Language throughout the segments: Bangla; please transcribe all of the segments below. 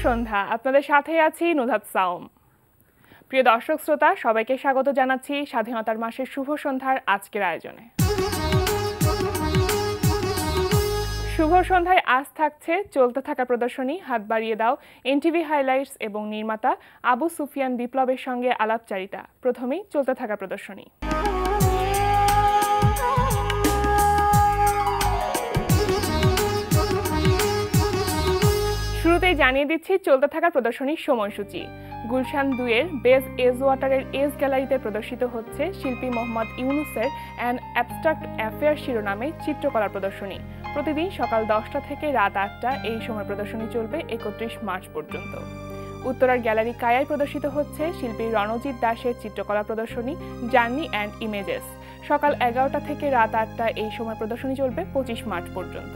সন্ধ্যা, আপনাদের সাথে আছি নুধাত সাউম। প্রিয় দর্শক শ্রোতা, সবাইকে স্বাগত জানাচ্ছি স্বাধীনতার মাসের শুভ সন্ধ্যার আজকের আয়োজনে। শুভ সন্ধ্যায় আজ থাকছে চলতে থাকা প্রদর্শনী হাত বাড়িয়ে দাও, এনটিভি হাইলাইটস এবং নির্মাতা আবু সুফিয়ান বিপ্লবের সঙ্গে আলাপচারিতা। প্রথমেই চলতে থাকা প্রদর্শনী। শুরুতেই জানিয়ে দিচ্ছি চলতে থাকা প্রদর্শনীর সময়সূচি। গুলশান 2-এর বেজ এজ ওয়াটারের এজ গ্যালারিতে প্রদর্শিত হচ্ছে শিল্পী মোহাম্মদ ইউনুসের অ্যান অ্যাবস্ট্রাক্ট অ্যাফেয়ার শিরোনামে চিত্রকলা প্রদর্শনী। প্রতিদিন সকাল 10টা থেকে রাত 8টা এই সময় প্রদর্শনী চলবে 31 মার্চ পর্যন্ত। উত্তরার গ্যালারি কায়ায় প্রদর্শিত হচ্ছে শিল্পী রণজিৎ দাসের চিত্রকলা প্রদর্শনী জার্নি অ্যান্ড ইমেজেস। সকাল 11টা থেকে রাত 8টা এই সময় প্রদর্শনী চলবে 25 মার্চ পর্যন্ত।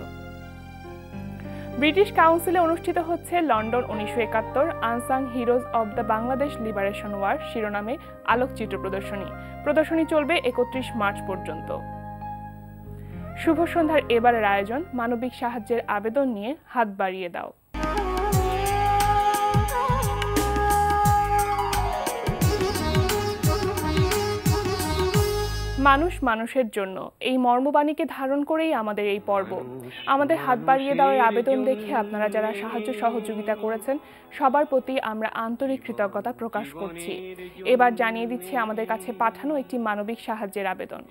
ব্রিটিশ কাউন্সিলে অনুষ্ঠিত হচ্ছে London 1971 unsung heroes of the Bangladesh liberation war শিরোনামে আলোকচিত্র প্রদর্শনী। প্রদর্শনী চলবে 31 মার্চ পর্যন্ত। শুভ সন্ধ্যার এবারের আয়োজন মানবিক সাহায্যের আবেদন নিয়ে হাত বাড়িয়ে দাও। মানুষ মানুষের জন্য, এই মর্মবাণীকে ধারণ করেই আমাদের এই পর্ব। আমাদের হাত বাড়িয়ে দেওয়ার আবেদন দেখে আপনারা যারা সাহায্য সহযোগিতা করেছেন সবার প্রতি আমরা আন্তরিক কৃতজ্ঞতা প্রকাশ করছি। এবার জানিয়ে দিচ্ছি আমাদের কাছে পাঠানো একটি মানবিক সাহায্যের আবেদন।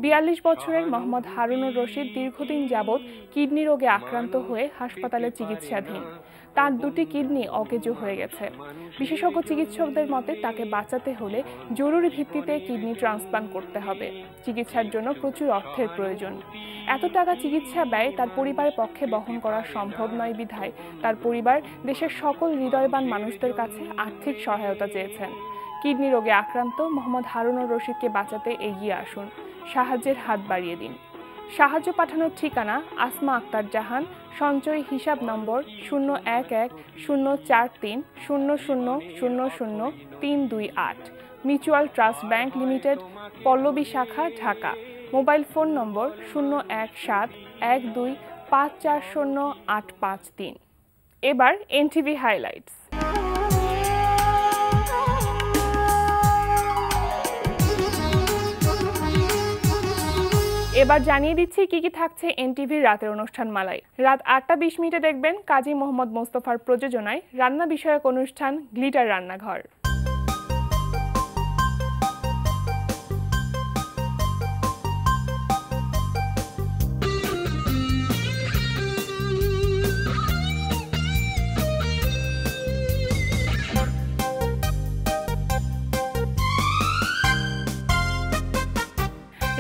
42 বছরের মোহাম্মদ হারুনুর রশিদ দীর্ঘদিন যাবৎ কিডনি রোগে আক্রান্ত হয়ে হাসপাতালে চিকিৎসাধীন। তার দুটি কিডনি অকেজো হয়ে গেছে। বিশেষজ্ঞ চিকিৎসকদের মতে তাকে বাঁচাতে হলে জরুরি ভিত্তিতে কিডনি ট্রান্সপ্লান্ট করতে হবে। চিকিৎসার জন্য প্রচুর অর্থের প্রয়োজন। এত টাকা চিকিৎসা ব্যয় তার পরিবারের পক্ষে বহন করা সম্ভব নয় বিধায় তার পরিবার দেশের সকল হৃদয়বান মানুষদের কাছে আর্থিক সহায়তা চেয়েছেন। কিডনি রোগে আক্রান্ত মোহাম্মদ হারুনুর রশিদকে বাঁচাতে এগিয়ে আসুন, সাহায্যের হাত বাড়িয়ে দিন। সাহায্য পাঠানোর ঠিকানা আসমা আক্তার জাহান, সঞ্চয় হিসাব নম্বর 011-043-0000-328, mutual trust bank limited, Pallabi শাখা, ঢাকা। মোবাইল ফোন নম্বর 017-12540853। এবার এনটিভি হাইলাইটস। এবার জানিয়ে দিচ্ছি কি কি থাকছে এনটিভির রাতের অনুষ্ঠান মালায়। রাত 8টা 20 মিনিটে দেখবেন কাজী মোহাম্মদ মোস্তফার প্রযোজনায় রান্না বিষয়ক অনুষ্ঠান গ্লিটার রান্নাঘর।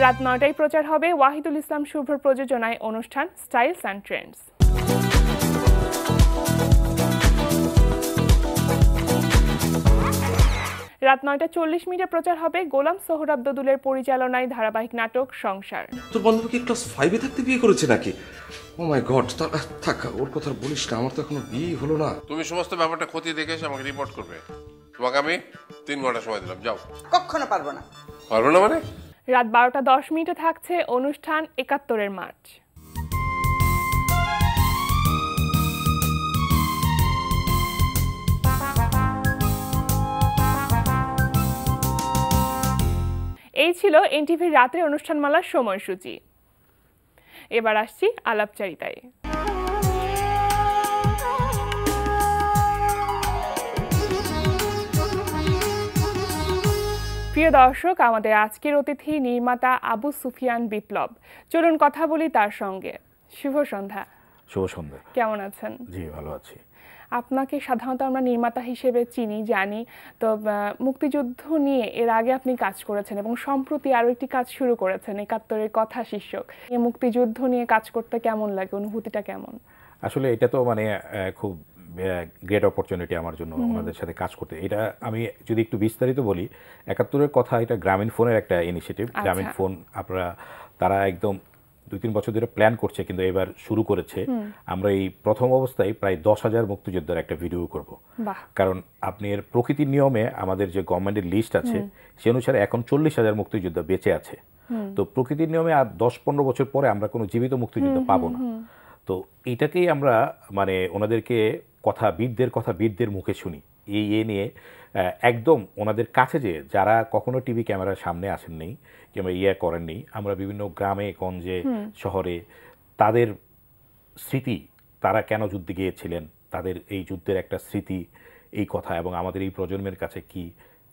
রাত 9টায় প্রচার হবে ওয়াহিদুল ইসলাম শুভ্র প্রযোজনায় অনুষ্ঠান স্টাইলস অ্যান্ড ট্রেন্ডস। রাত 9টা 40 মিনিটে প্রচার হবে গোলাম সোহরাব দদুলের পরিচালনায় ধারাবাহিক নাটক সংসার। তোর বান্ধবী কি ক্লাস 5-এ থাকতে বিয়ে করেছে নাকি? ও মাই গড, থাক ওর কথা বলিস না, আমার তো এখনো বিয়ে হলো না। তুমি সমস্ত ব্যাপারটা খতিয়ে দেখে এসে আমাকে রিপোর্ট করবে। তোমাকে আমি 3 ঘন্টা সময় দিলাম, যাও। কখনো পারবো না। পারবো না মানে? রাত 12টা 10 মিনিটে থাকছে অনুষ্ঠান 71-এর মার্চ। এই ছিল এনটিভির রাতের অনুষ্ঠানমালার সময়সূচি। এবার আসছি আলাপচারিতায়। প্রিয় দর্শক, আমাদের আজকের অতিথি নির্মাতা আবু সুফিয়ান বিপ্লব। চলুন কথা বলি তার সঙ্গে। শুভ সন্ধ্যা। শুভ সন্ধ্যা। কেমন আছেন? জি, ভালো আছি। আপনাকে সাধারণত আমরা নির্মাতা হিসেবে চিনি, জানি। তো মুক্তিযুদ্ধ নিয়ে এর আগে আপনি কাজ করেছেন এবং সম্প্রতি আরও একটি কাজ শুরু করেছেন 71-এর কথা শীর্ষক। এই মুক্তিযুদ্ধ নিয়ে কাজ করতে কেমন লাগে, অনুভূতিটা কেমন? আসলে এটা তো মানে খুব গ্রেট অপরচুনিটি আমার জন্য ওনাদের সাথে কাজ করতে। এটা আমি যদি একটু বিস্তারিত বলি, 71-এর কথা, এটা গ্রামীণ ফোনের একটা ইনিশিয়েটিভ। গ্রামীণ ফোন তারা একদম 2-3 বছর ধরে প্ল্যান করছে, কিন্তু এবার শুরু করেছে। আমরা এই প্রথম অবস্থায় প্রায় 10,000 মুক্তিযোদ্ধার একটা ভিডিও করব। কারণ আপনার প্রকৃতির নিয়মে আমাদের যে গভর্নমেন্টের লিস্ট আছে সে অনুসারে এখন 40,000 মুক্তিযোদ্ধা বেঁচে আছে। তো প্রকৃতির নিয়মে আর 10-15 বছর পরে আমরা কোনো জীবিত মুক্তিযোদ্ধা পাবো না। তো এটাকেই আমরা মানে ওনাদেরকে কথা বীরদের মুখে শুনি এই নিয়ে একদম ওনাদের কাছে যে যারা কখনো টিভি ক্যামেরার সামনে আসেননি কিংবা করেননি, আমরা বিভিন্ন গ্রামে গঞ্জে শহরে তাদের স্মৃতি, তারা কেন যুদ্ধে গিয়েছিলেন, তাদের এই যুদ্ধের একটা স্মৃতি, এই কথা এবং আমাদের এই প্রজন্মের কাছে কি,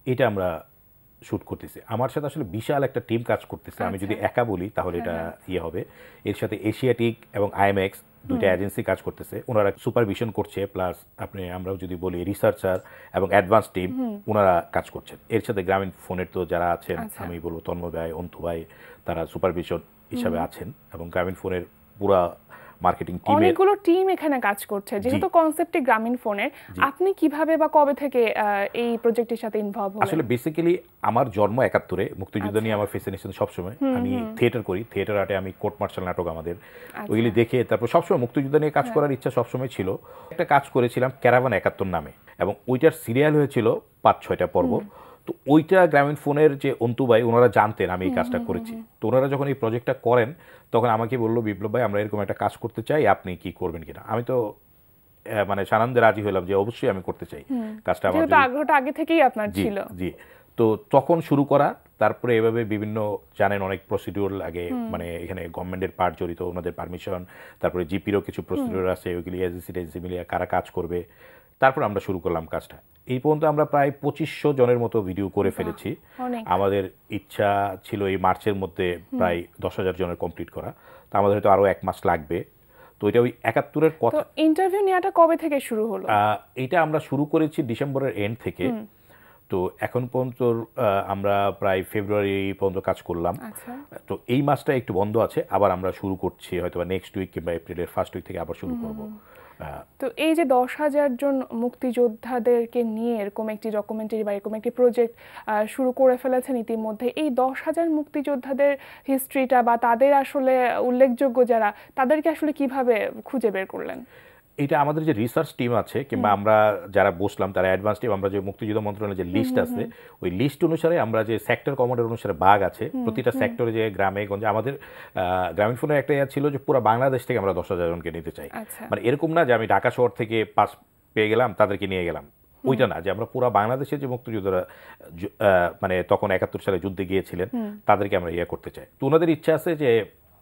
এটা আমরা শ্যুট করতেছি। আমার সাথে আসলে বিশাল একটা টিম কাজ করতেছে। আমি যদি একা বলি তাহলে এটা হবে। এর সাথে এশিয়াটিক এবং আইএমএক্স দুইটা এজেন্সি কাজ করতেছে, ওনারা সুপারভিশন করছে, প্লাস আমরাও যদি বলি রিসার্চার এবং অ্যাডভান্স টিম ওনারা কাজ করছেন। এর সাথে গ্রামীণ ফোনের তো যারা আছেন, আমি বলবো তন্ময় ভাই, অন্তু ভাই, তারা সুপারভিশন হিসাবে আছেন এবং গ্রামীণ ফোনের পুরা মার্কেটিং টিমের অনেকগুলো টিম এখানে কাজ করছে। যেহেতু কনসেপ্টটি গ্রামীণ ফোনের, আপনি কিভাবে বা কবে থেকে এই প্রজেক্টের সাথে ইনভলভ হলেন? আসলে বেসিক্যালি আমার জন্ম ৭১-এ, মুক্তিযুদ্ধ নিয়ে আমার ফ্যাসিনেশন সবসময়। আমি থিয়েটার করি, থিয়েটার আর্টে আমি কোর্ট মার্শাল নাটক আমাদের ওইগুলি দেখে তারপর সবসময় মুক্তিযুদ্ধ নিয়ে কাজ করার ইচ্ছা সবসময় ছিল। একটা কাজ করেছিলাম ক্যারাভান ৭১ নামে, এবং ওইটার সিরিয়াল হয়েছিল ৫-৬টা পর্ব। তো ওইটা গ্রামীণ ফোনের যে অন্তু ভাই, ওনারা জানতেন আমি এই কাজটা করেছি। তো ওনারা যখন এই প্রজেক্টটা করেন তখন আমাকে বললো, বিপ্লব ভাই আমরা এরকম একটা কাজ করতে চাই, আপনি কি করবেন কিনা। আমি তো মানে সানন্দে রাজি হলাম যে অবশ্যই আমি করতে চাই কাজটা। আমার আগ্রহটা আগে থেকেই আপনার ছিল। জি। তো তখন শুরু করা, তারপরে এভাবে বিভিন্ন জানেন অনেক প্রসিডিউর লাগে, মানে এখানে গভর্নমেন্টের পার্ট জড়িত, ওনাদের পারমিশন, তারপরে জিপিরও কিছু প্রসিডিউর আছে, ওইগুলি এজেন্সি মিলিয়ে কারা কাজ করবে। তারপর আমরা শুরু করলাম কাজটা। এই পর্যন্ত আমরা প্রায় ২৫০০ জনের মতো ভিডিও করে ফেলেছি। আমাদের ইচ্ছা ছিল এই মার্চের মধ্যে প্রায় ১০,০০০ জনের কমপ্লিট করা। তো আমাদের হয়তো আরও ১ মাস লাগবে। তো এটা ওই ৭১-এর কথা। ইন্টারভিউ নেওয়াটা কবে থেকে শুরু হলো? এটা আমরা শুরু করেছি ডিসেম্বরের এন্ড থেকে। তো এখন পর্যন্ত আমরা প্রায় ফেব্রুয়ারি পর্যন্ত কাজ করলাম। তো এই মাসটা একটু বন্ধ আছে, আবার আমরা শুরু করছি হয়তো নেক্সট উইক কিংবা এপ্রিলের ফার্স্ট উইক থেকে আবার শুরু করব। তো এই যে ১০,০০০ জন মুক্তিযোদ্ধাদেরকে নিয়ে এরকম একটি ডকুমেন্টারি বা এরকম একটি প্রজেক্ট শুরু করে ফেলেছেন ইতিমধ্যে, এই ১০,০০০ মুক্তিযোদ্ধাদের হিস্ট্রিটা বা তাদের আসলে উল্লেখযোগ্য যারা, তাদেরকে আসলে কিভাবে খুঁজে বের করলেন? এটা আমাদের যে রিসার্চ টিম আছে কিংবা আমরা যারা বসলাম তারা অ্যাডভান্স টিম, আমরা যে মুক্তিযুদ্ধ মন্ত্রণালয়ের যে লিস্ট আছে ওই লিস্ট অনুসারে আমরা যে সেক্টর কমান্ডার অনুসারে ভাগ আছে, প্রতিটা সেক্টরে যে গ্রামে গঞ্জে আমাদের গ্রামীণ ফোনের একটা ছিল যে পুরো বাংলাদেশ থেকে আমরা ১০,০০০ জনকে নিতে চাই। মানে এরকম না যে আমি ঢাকা শহর থেকে পাস পেয়ে গেলাম তাদেরকে নিয়ে গেলাম, ওইটা না, যে আমরা পুরো বাংলাদেশের যে মুক্তিযোদ্ধারা মানে তখন ৭১ সালে যুদ্ধে গিয়েছিলেন তাদেরকে আমরা করতে চাই। তো ওনাদের ইচ্ছা আছে যে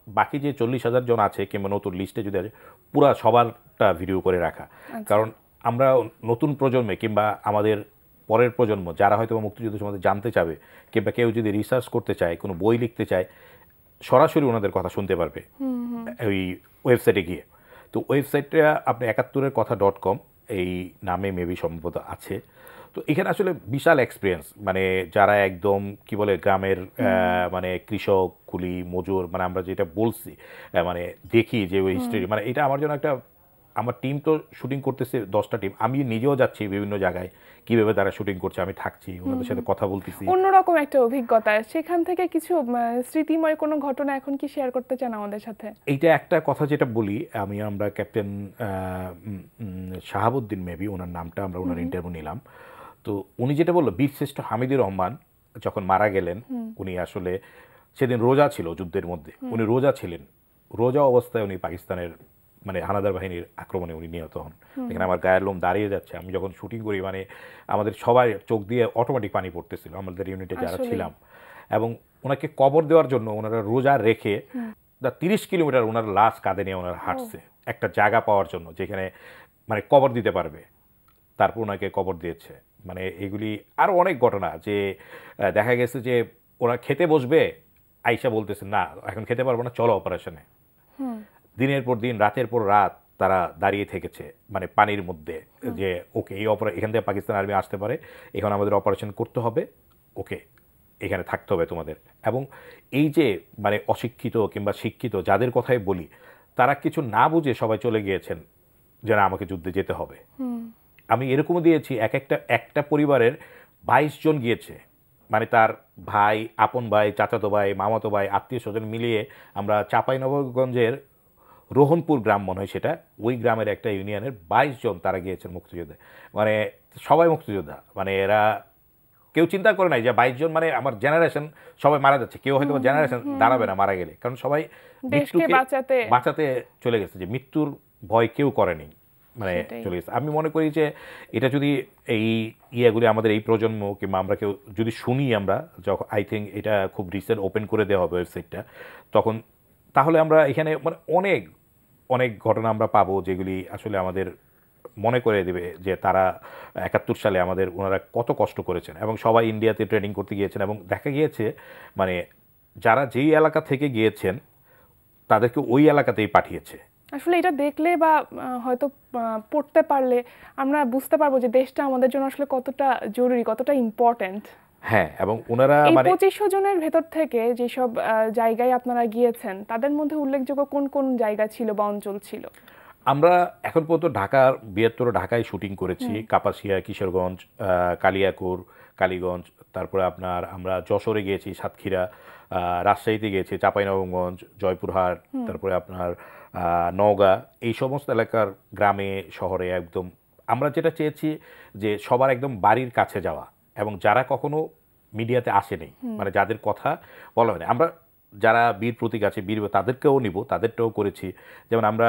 বাকি যে ৪০,০০০ জন আছে কিংবা নতুন লিস্টে যদি আছে পুরা সবারটা ভিডিও করে রাখা। কারণ আমরা নতুন প্রজন্মে কিংবা আমাদের পরের প্রজন্ম যারা হয়তো মুক্তিযুদ্ধ সম্বন্ধে জানতে চাবে কিংবা কেউ যদি রিসার্চ করতে চায়, কোনো বই লিখতে চায়, সরাসরি ওনাদের কথা শুনতে পারবে ওই ওয়েবসাইটে গিয়ে। তো ওয়েবসাইটটা আপনি ৭১ereকথা.com এই নামে মেবি সম্ভবত আছে। তো এখানে আসলে বিশাল এক্সপিরিয়েন্স, মানে যারা একদম কি বলে গ্রামের মানে কৃষক, কুলি, মজুর, মানে আমরা যেটা বলছি মানে দেখি যে ওই হিস্ট্রি, মানে এটা আমার জন্য একটা, আমার টিম তো শুটিং করতেছে 10টা টিম, আমি নিজেও যাচ্ছি বিভিন্ন জায়গায় কিভাবে তারা শুটিং করছে, আমি থাকছি ওনাদের সাথে কথা বলতেছি, অন্যরকম একটা অভিজ্ঞতা। সেখান থেকে কিছু স্মৃতিময় কোনো ঘটনা এখন কি শেয়ার করতে চান আমাদের সাথে? এইটা একটা কথা যেটা বলি, আমরা ক্যাপ্টেন শাহাবুদ্দিন মেবি ওনার নামটা, আমরা ওনার ইন্টারভিউ নিলাম। তো উনি যেটা বললো, বীরশ্রেষ্ঠ হামিদুর রহমান যখন মারা গেলেন, উনি আসলে সেদিন রোজা ছিল যুদ্ধের মধ্যে, উনি রোজা ছিলেন, রোজা অবস্থায় উনি পাকিস্তানের মানে হানাদার বাহিনীর আক্রমণে উনি নিহত হন। এখানে আমার গায়ের লোম দাঁড়িয়ে যাচ্ছে। আমি যখন শুটিং করি মানে আমাদের সবাই চোখ দিয়ে অটোমেটিক পানি পড়তেছিল, আমাদের ইউনিটে যারা ছিলাম। এবং ওনাকে কবর দেওয়ার জন্য ওনারা রোজা রেখে 30 কিলোমিটার ওনার লাশ কাঁধে নিয়ে ওনারা হাঁটছে একটা জায়গা পাওয়ার জন্য যেখানে মানে কবর দিতে পারবে, তারপর ওনাকে কবর দিয়েছে। মানে এগুলি আরও অনেক ঘটনা, যে দেখা গেছে যে ওরা খেতে বসবে, আইসা বলতেছে না এখন খেতে পারবো না, চলো অপারেশনে। দিনের পর দিন, রাতের পর রাত তারা দাঁড়িয়ে থেকেছে মানে পানির মধ্যে, যে ওকে এই এখান থেকে পাকিস্তান আর্মি আসতে পারে, এখন আমাদের অপারেশন করতে হবে, ওকে এখানে থাকতে হবে তোমাদের। এবং এই যে মানে অশিক্ষিত কিংবা শিক্ষিত যাদের কথাই বলি, তারা কিছু না বুঝে সবাই চলে গিয়েছেন যেন আমাকে যুদ্ধে যেতে হবে। আমি এরকমও দিয়েছি একটা পরিবারের 22 জন গিয়েছে, মানে তার ভাই, আপন ভাই, চাচাতো ভাই, মামাতো ভাই, আত্মীয় স্বজন মিলিয়ে আমরা চাঁপাইনবাবগঞ্জের রোহনপুর গ্রাম মনে হয় সেটা, ওই গ্রামের একটা ইউনিয়নের 22 জন তারা গিয়েছেন মুক্তিযুদ্ধে। মানে সবাই মুক্তিযোদ্ধা, মানে এরা কেউ চিন্তা করে নাই যে 22 জন মানে আমার জেনারেশন সবাই মারা যাচ্ছে, কেউ হয়তো জেনারেশন দাঁড়াবে না মারা গেলে, কারণ সবাই মৃত্যুকে বাঁচাতে চলে গেছে, যে মৃত্যুর ভয় কেউ করেনি। মানে সেটাই। চলে গেছে। আমি মনে করি যে এটা যদি এই ইয়েগুলি আমাদের এই প্রজন্ম কিংবা আমরা কেউ যদি শুনি আমরা, যখন আই থিঙ্ক এটা খুব রিসেন্ট ওপেন করে দেওয়া হবে ওয়েবসাইটটা, তখন তাহলে আমরা এখানে মানে অনেক অনেক ঘটনা আমরা পাবো যেগুলি আসলে আমাদের মনে করে দেবে যে তারা 71 সালে আমাদের ওনারা কত কষ্ট করেছেন এবং সবাই ইন্ডিয়াতে ট্রেনিং করতে গিয়েছেন এবং দেখা গিয়েছে মানে যারা যেই এলাকা থেকে গিয়েছেন তাদেরকে ওই এলাকাতেই পাঠিয়েছে। আসলে এটা দেখলে বা হয়তো পড়তে পারলে আমরা বুঝতে পারবো যে দেশটা আমাদের জন্য আসলে কতটা জরুরি, কতটা ইম্পর্ট্যান্ট। হ্যাঁ, এবং ওনারা এই মানে 2500 জনের ভেতর থেকে যেসব জায়গায় আপনারা গিয়েছেন তাদের মধ্যে উল্লেখযোগ্য কোন কোন জায়গা ছিল বা অঞ্চল ছিল? আমরা এখন পর্যন্ত ঢাকার বৃহত্তর ঢাকায় শুটিং করেছি, কাপাসিয়া, কিশোরগঞ্জ, কালিয়াকৈর, কালীগঞ্জ, তারপরে আপনার আমরা যশোরে গিয়েছি, সাতক্ষীরা, রাজশাহীতে গিয়েছি, চাঁপাইনবাবগঞ্জ, জয়পুরহাট, তারপরে আপনার নওগাঁ, এই সমস্ত এলাকার গ্রামে শহরে একদম আমরা যেটা চেয়েছি যে সবার একদম বাড়ির কাছে যাওয়া এবং যারা কখনো মিডিয়াতে আসেনি, মানে যাদের কথা বলা হয়নি, আমরা যারা বীর প্রতীক আছে বীর তাদেরকেও নিব, তাদেরটাও করেছি। যেমন আমরা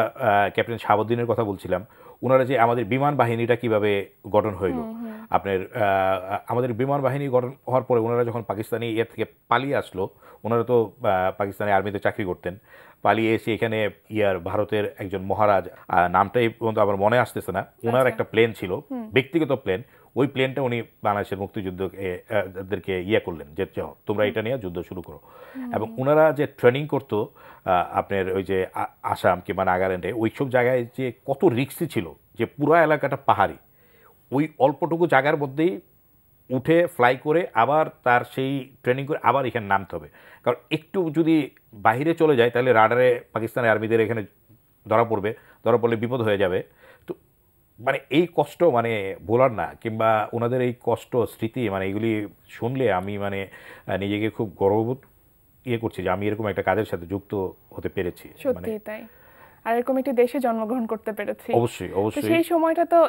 ক্যাপ্টেন শাহাবুদ্দিনের কথা বলছিলাম, ওনারা যে আমাদের বিমান বাহিনীটা কিভাবে গঠন হইল, আপনার আমাদের বিমান বাহিনী গঠন হওয়ার পরে ওনারা যখন পাকিস্তানি ইয়ে থেকে পালিয়ে আসলো, ওনারা তো পাকিস্তানি আর্মিতে চাকরি করতেন, পালিয়ে এসে এখানে ভারতের একজন মহারাজ, নামটাই পর্যন্ত আমার মনে আসতেছে না, ওনার একটা প্লেন ছিল, ব্যক্তিগত প্লেন, ওই প্লেনটা উনি বাংলাদেশের মুক্তিযুদ্ধকে করলেন যে তোমরা এটা নিয়ে যুদ্ধ শুরু করো। এবং ওনারা যে ট্রেনিং করতো আপনার ওই যে আসাম কিংবা নাগাল্যান্ডে ওই সব জায়গায় যে কত রিস্কি ছিল, যে পুরো এলাকাটা পাহাড়ি, ওই অল্পটুকু জায়গার মধ্যেই উঠে ফ্লাই করে আবার তার সেই ট্রেনিং করে আবার এখানে নামতে হবে, কারণ একটু যদি বাইরে চলে যায় তাহলে রাডারে পাকিস্তানি আর্মিদের এখানে ধরা পড়লে বিপদ হয়ে যাবে। তো মানে এই কষ্ট মানে বলার না, কিংবা ওনাদের এই কষ্ট স্মৃতি মানে এগুলি শুনলে আমি মানে নিজেকে খুব গর্ববোধ করছি যে আমি এরকম একটা কাজের সাথে যুক্ত হতে পেরেছি। সত্যি তাই, আর এরকম একটি দেশে জন্মগ্রহণ করতে পেরেছি। অবশ্যই তো অবশ্যই। সেই সময়টা তো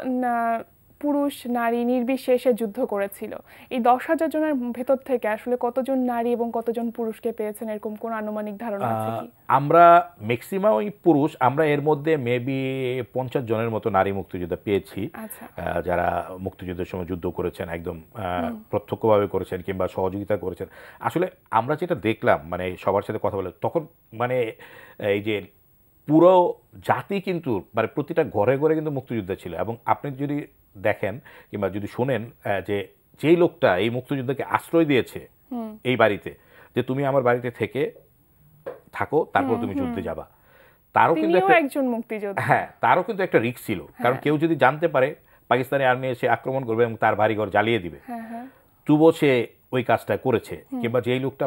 পুরুষ নারী নির্বিশেষে যুদ্ধ করেছিল। এই 10,000 জনের ভেতর থেকে আসলে কতজন নারী এবং কতজন পুরুষকে পেয়েছেন, এরকম কোন আনুমানিক ধারণা আছে কি? আমরা ম্যাক্সিমামই পুরুষ, আমরা এর মধ্যে মেবি 50 জনের মতো নারী মুক্তিযোদ্ধা পেয়েছি, যারা মুক্তিযুদ্ধের সময় যুদ্ধ করেছেন, একদম প্রত্যক্ষভাবে করেছেন কিংবা সহযোগিতা করেছেন। আসলে আমরা যেটা দেখলাম মানে সবার সাথে কথা বলে তখন মানে এই যে পুরো জাতি কিন্তু মানে প্রতিটা ঘরে ঘরে কিন্তু মুক্তিযোদ্ধা ছিল। এবং আপনি যদি দেখেন কিংবা যদি শোনেন যে যেই লোকটা এই মুক্তিযুদ্ধকে আশ্রয় দিয়েছে এই বাড়িতে, যে তুমি আমার বাড়িতে থেকে থাকো তারপর তুমি যুদ্ধে যাবা, তারও কিন্তু একজন মুক্তিযোদ্ধা, হ্যাঁ তারও কিন্তু একটা রিস্ক ছিল, কারণ কেউ যদি জানতে পারে পাকিস্তানি আর্মি এসে আক্রমণ করবে এবং তার বাড়িঘর জ্বালিয়ে দিবে, তবুও সে ওই কাজটা করেছে। কিংবা যেই লোকটা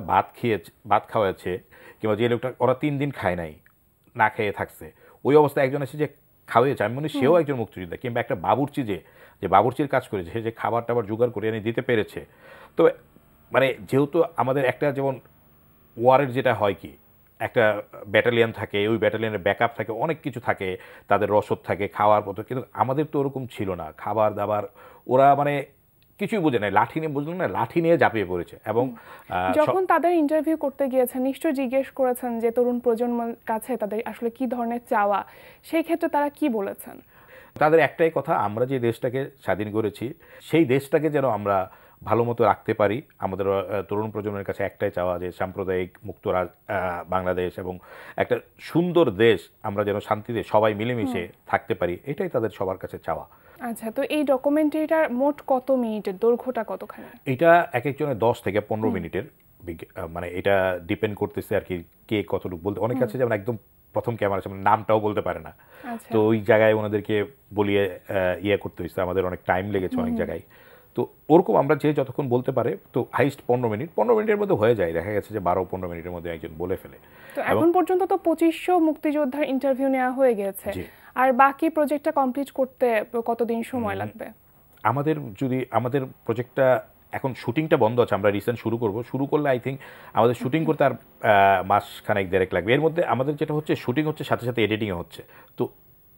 ভাত খাওয়াচ্ছে, কিংবা যে লোকটা ওরা 3 দিন খায় নাই, না খেয়ে থাকছে, ওই অবস্থায় একজন এসে যে খাওয়াইছে, আমি মনে সেও একজন মুক্তিযোদ্ধা। কিংবা একটা বাবুর্চি যে বাবুর্চির কাজ করেছে, সে যে খাবার টাবার জোগাড় করে এনে দিতে পেরেছে। তো মানে যেহেতু আমাদের একটা যেমন ওয়ারের যেটা হয় কি একটা ব্যাটালিয়ন থাকে, ওই ব্যাটালিয়নের ব্যাকআপ থাকে, অনেক কিছু থাকে, তাদের রসদ থাকে, খাওয়ার পথে, কিন্তু আমাদের তো ওরকম ছিল না। খাবার দাবার ওরা মানে কিছুই বোঝে না, লাঠি নিয়ে বুঝলেন না, লাঠি নিয়ে ঝাঁপিয়ে পড়েছে। এবং যখন তাদের ইন্টারভিউ করতে গিয়েছেন নিশ্চয়ই জিজ্ঞেস করেছেন যে তরুণ প্রজন্মের কাছে তাদের আসলে কি ধরনের চাওয়া, সেই ক্ষেত্রে তারা কি বলেছেন? তাদের একটাই কথা, আমরা যে দেশটাকে স্বাধীন করেছি সেই দেশটাকে যেন আমরা ভালো মতো রাখতে পারি। আমাদের তরুণ প্রজন্মের কাছে একটাই চাওয়া যে সাম্প্রদায়িক মুক্ত বাংলাদেশ এবং একটা সুন্দর দেশ আমরা যেন শান্তিতে সবাই মিলেমিশে থাকতে পারি, এটাই তাদের সবার কাছে চাওয়া। আচ্ছা, তো এই ডকুমেন্টারিটার মোট কত মিনিটের, দৈর্ঘ্যটা কতখানি? এটা এক একজনের 10 থেকে 15 মিনিটের, মানে এটা ডিপেন্ড করতেছে আর কি কে কতটুকু বলতে। অনেক আছে যেমন একদম প্রথম ক্যামেরা সামনে নামটাও বলতে পারে না, তো ওই জায়গায় ওনাদেরকে বলিয়ে করতে হয়েছে, আমাদের অনেক টাইম লেগেছে অনেক জায়গায়। তো ওরকম আমরা যে যতক্ষণ বলতে পারে, তো হাইস্ট 15 মিনিটের মধ্যে হয়ে যায়, দেখা গেছে যে 12-15 মিনিটের মধ্যে একজন বলে ফেলে। তো এখন পর্যন্ত তো 2500 মুক্তিযোদ্ধার ইন্টারভিউ নেওয়া হয়ে গেছে, আর বাকি প্রজেক্টটা কমপ্লিট করতে কতদিন সময় লাগবে? আমাদের প্রজেক্টটা এখন শুটিংটা বন্ধ আছে, আমরা রিসেন্ট শুরু করলে আই থিঙ্ক আমাদের শুটিং করতে আর মাস খানেক দেড়েক লাগবে। এর মধ্যে আমাদের যেটা হচ্ছে শুটিং হচ্ছে সাথে সাথে এডিটিংও হচ্ছে। তো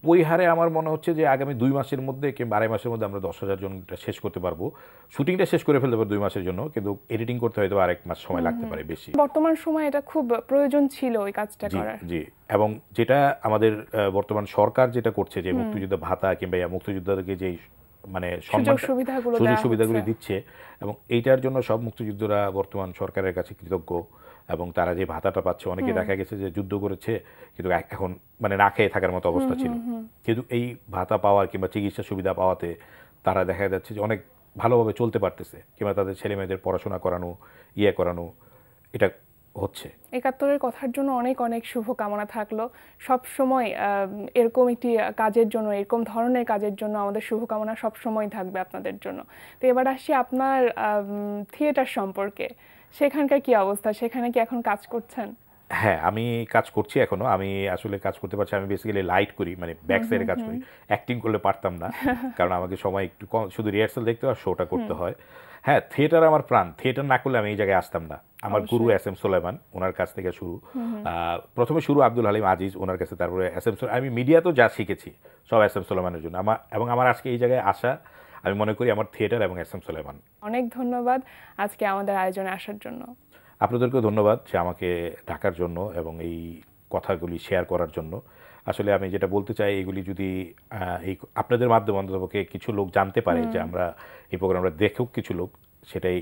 ওই হারে আমার মনে হচ্ছে যে আগামী 2 মাসের মধ্যে কিংবা 2.5 মাসের মধ্যে আমরা 10,000 জনটা শেষ করতে পারবো। শুটিংটা শেষ করে ফেলতে পারবো 2 মাসের জন্য, কিন্তু এডিটিং করতে হয়তো আরেক মাস সময় লাগতে পারে বেশি। বর্তমান সময় এটা খুব প্রয়োজন ছিল ওই কাজটা জি করার। জি, এবং যেটা আমাদের বর্তমান সরকার যেটা করছে যে মুক্তিযোদ্ধা ভাতা কিংবা মুক্তিযোদ্ধাদেরকে যে মানে সুযোগ সুবিধাগুলো দিচ্ছে, এবং এইটার জন্য সব মুক্তিযোদ্ধারা বর্তমান সরকারের কাছে কৃতজ্ঞ। এবং তারা যে ভাতাটা পাচ্ছে, অনেকে দেখা গেছে যে যুদ্ধ করেছে কিন্তু এখন মানে না খেয়ে থাকার মতো অবস্থা ছিল, কিন্তু এই ভাতা পাওয়া কিংবা চিকিৎসা সুবিধা পাওয়াতে তারা দেখা যাচ্ছে যে অনেক ভালোভাবে চলতে পারতেছে, কিংবা তাদের ছেলে মেয়েদের পড়াশোনা করানো করানো এটা হচ্ছে। 71-এর কথার জন্য অনেক অনেক শুভকামনা থাকলো। সব সময় এরকম একটি কাজের জন্য, এরকম ধরনের কাজের জন্য আমাদের শুভকামনা সব সময় থাকবে আপনাদের জন্য। তো এবার আসি আপনার থিয়েটার সম্পর্কে, সেখানকার কি অবস্থা? সেখানে কি এখন কাজ করছেন? হ্যাঁ, আমি কাজ করছি এখনো। আমি আসলে কাজ করতে পারছি, আমি বেসিক্যালি লাইট করি, মানে ব্যাক সাইডে কাজ করি। অ্যাক্টিং করলে পারতাম না, কারণ আমাকে সময় একটু কম, শুধু রিহার্সাল দেখতে হয়, শোটা করতে হয়। হ্যাঁ, থিয়েটার আমার প্রাণ। থিয়েটার না করলে আমি এই জায়গায় আসতাম না। আমার গুরু এস.এম. সুলাইমান, ওনার কাছ থেকে শুরু। প্রথমে শুরু আব্দুল হালিম আজিজ, ওনার কাছে, তারপরে এস.এম. আমি মিডিয়াতেও যা শিখেছি সব এস.এম. সুলাইমানের জন্য। এবং আমার আজকে এই জায়গায় আসা, আমি মনে করি আমার থিয়েটার এবং এস.এম. সুলাইমান। অনেক ধন্যবাদ আজকে আমাদের আয়োজনে আসার জন্য। আপনাদেরকেও ধন্যবাদ যে আমাকে ডাকার জন্য এবং এই কথাগুলি শেয়ার করার জন্য। আসলে আমি যেটা বলতে চাই, এগুলি যদি এই আপনাদের মাধ্যমে অন্ততপক্ষে কিছু লোক জানতে পারে যে আমরা এই প্রোগ্রামটা দেখুক কিছু লোক, সেটাই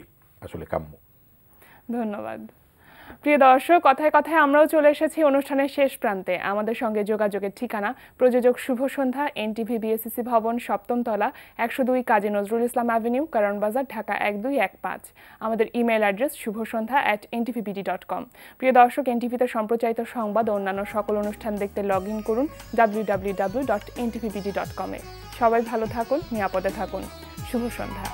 আসলে কাম্য। ধন্যবাদ। প্রিয় দর্শক, কথায় কথায় আমরাও চলে এসেছি অনুষ্ঠানের শেষ প্রান্তে। আমাদের সঙ্গে যোগাযোগের ঠিকানা প্রযোজক শুভ সন্ধ্যা, এনটিভি বিএসসিসি ভবন, 7ম তলা, 102 কাজী নজরুল ইসলাম অ্যাভিনিউ, কারণবাজার, ঢাকা 1215। আমাদের ইমেল অ্যাড্রেস shubhosandha@ntvbd.com। প্রিয় দর্শক, এনটিভিতে সম্প্রচারিত সংবাদ ও অন্যান্য সকল অনুষ্ঠান দেখতে লগ ইন করুন www.ntvbd.com-এ। সবাই ভালো থাকুন, নিরাপদে থাকুন। শুভ সন্ধ্যা।